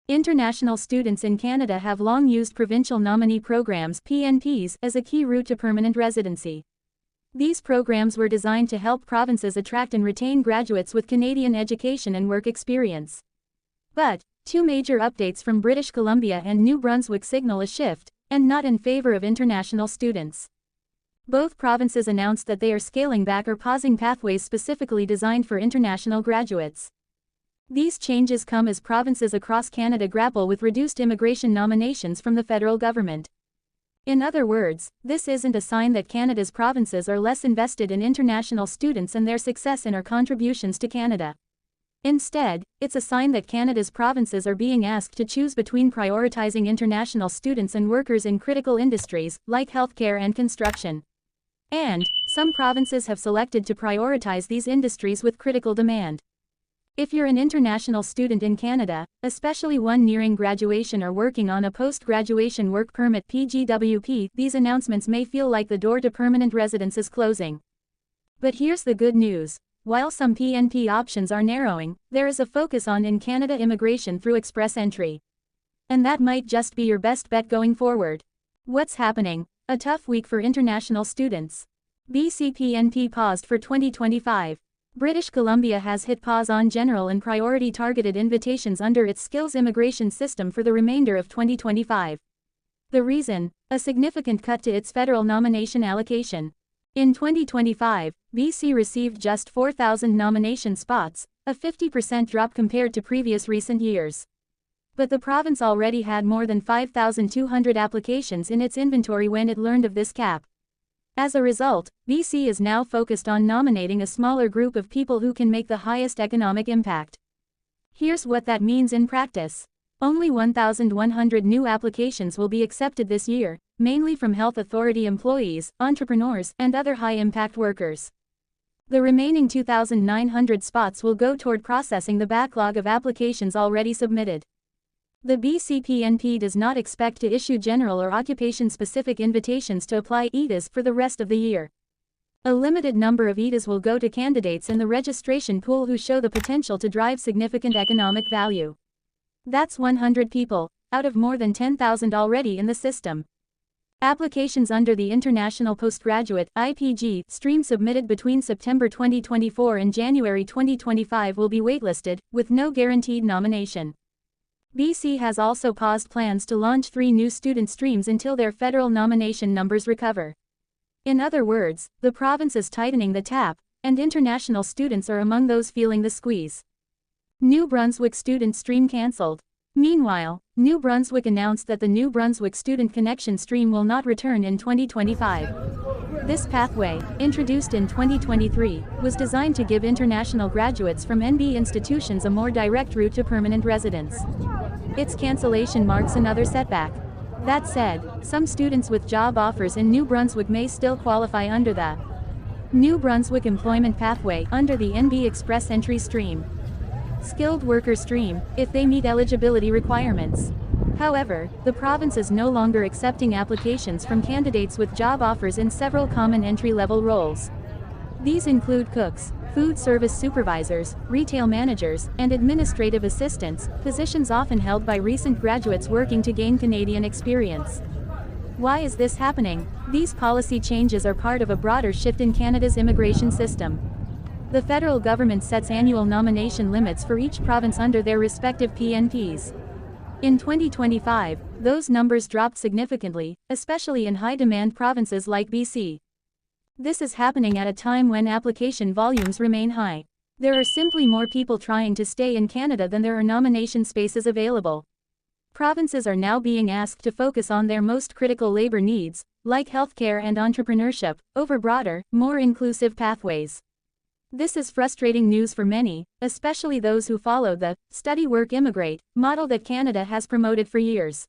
International students in Canada have long used provincial nominee programs (PNPs) as a key route to permanent residency. These programs were designed to help provinces attract and retain graduates with Canadian education and work experience. But, two major updates from British Columbia and New Brunswick signal a shift, and not in favor of international students. Both provinces announced that they are scaling back or pausing pathways specifically designed for international graduates. These changes come as provinces across Canada grapple with reduced immigration nominations from the federal government. In other words, this isn't a sign that Canada's provinces are less invested in international students and their success in or contributions to Canada. Instead, it's a sign that Canada's provinces are being asked to choose between prioritizing international students and workers in critical industries, like healthcare and construction. And, some provinces have selected to prioritize these industries with critical demand. If you're an international student in Canada, especially one nearing graduation or working on a post-graduation work permit (PGWP), these announcements may feel like the door to permanent residence is closing. But here's the good news. While some PNP options are narrowing, there is a focus on in-Canada immigration through express entry. And that might just be your best bet going forward. What's happening? A tough week for international students. BC PNP paused for 2025. British Columbia has hit pause on general and priority targeted invitations under its skills immigration system for the remainder of 2025. The reason? A significant cut to its federal nomination allocation. In 2025, BC received just 4,000 nomination spots, a 50% drop compared to previous recent years. But the province already had more than 5,200 applications in its inventory when it learned of this cap. As a result, BC is now focused on nominating a smaller group of people who can make the highest economic impact. Here's what that means in practice. Only 1,100 new applications will be accepted this year, mainly from health authority employees, entrepreneurs, and other high-impact workers. The remaining 2,900 spots will go toward processing the backlog of applications already submitted. The BC PNP does not expect to issue general or occupation-specific invitations to apply ETAs for the rest of the year. A limited number of ETAs will go to candidates in the registration pool who show the potential to drive significant economic value. That's 100 people, out of more than 10,000 already in the system. Applications under the International Postgraduate (IPG) stream submitted between September 2024 and January 2025 will be waitlisted, with no guaranteed nomination. BC has also paused plans to launch 3 new student streams until their federal nomination numbers recover. In other words, the province is tightening the tap, and international students are among those feeling the squeeze. New Brunswick student stream cancelled. Meanwhile, New Brunswick announced that the New Brunswick Student Connection stream will not return in 2025. This pathway, introduced in 2023, was designed to give international graduates from NB institutions a more direct route to permanent residence. Its cancellation marks another setback. That said, some students with job offers in New Brunswick may still qualify under the New Brunswick Employment Pathway under the NB Express Entry Stream. Skilled Worker Stream, if they meet eligibility requirements. However, the province is no longer accepting applications from candidates with job offers in several common entry-level roles. These include cooks, food service supervisors, retail managers, and administrative assistants, positions often held by recent graduates working to gain Canadian experience. Why is this happening? These policy changes are part of a broader shift in Canada's immigration system. The federal government sets annual nomination limits for each province under their respective PNPs. In 2025, those numbers dropped significantly, especially in high-demand provinces like BC. This is happening at a time when application volumes remain high. There are simply more people trying to stay in Canada than there are nomination spaces available. Provinces are now being asked to focus on their most critical labor needs, like healthcare and entrepreneurship, over broader, more inclusive pathways. This is frustrating news for many, especially those who follow the study-work-immigrate model that Canada has promoted for years.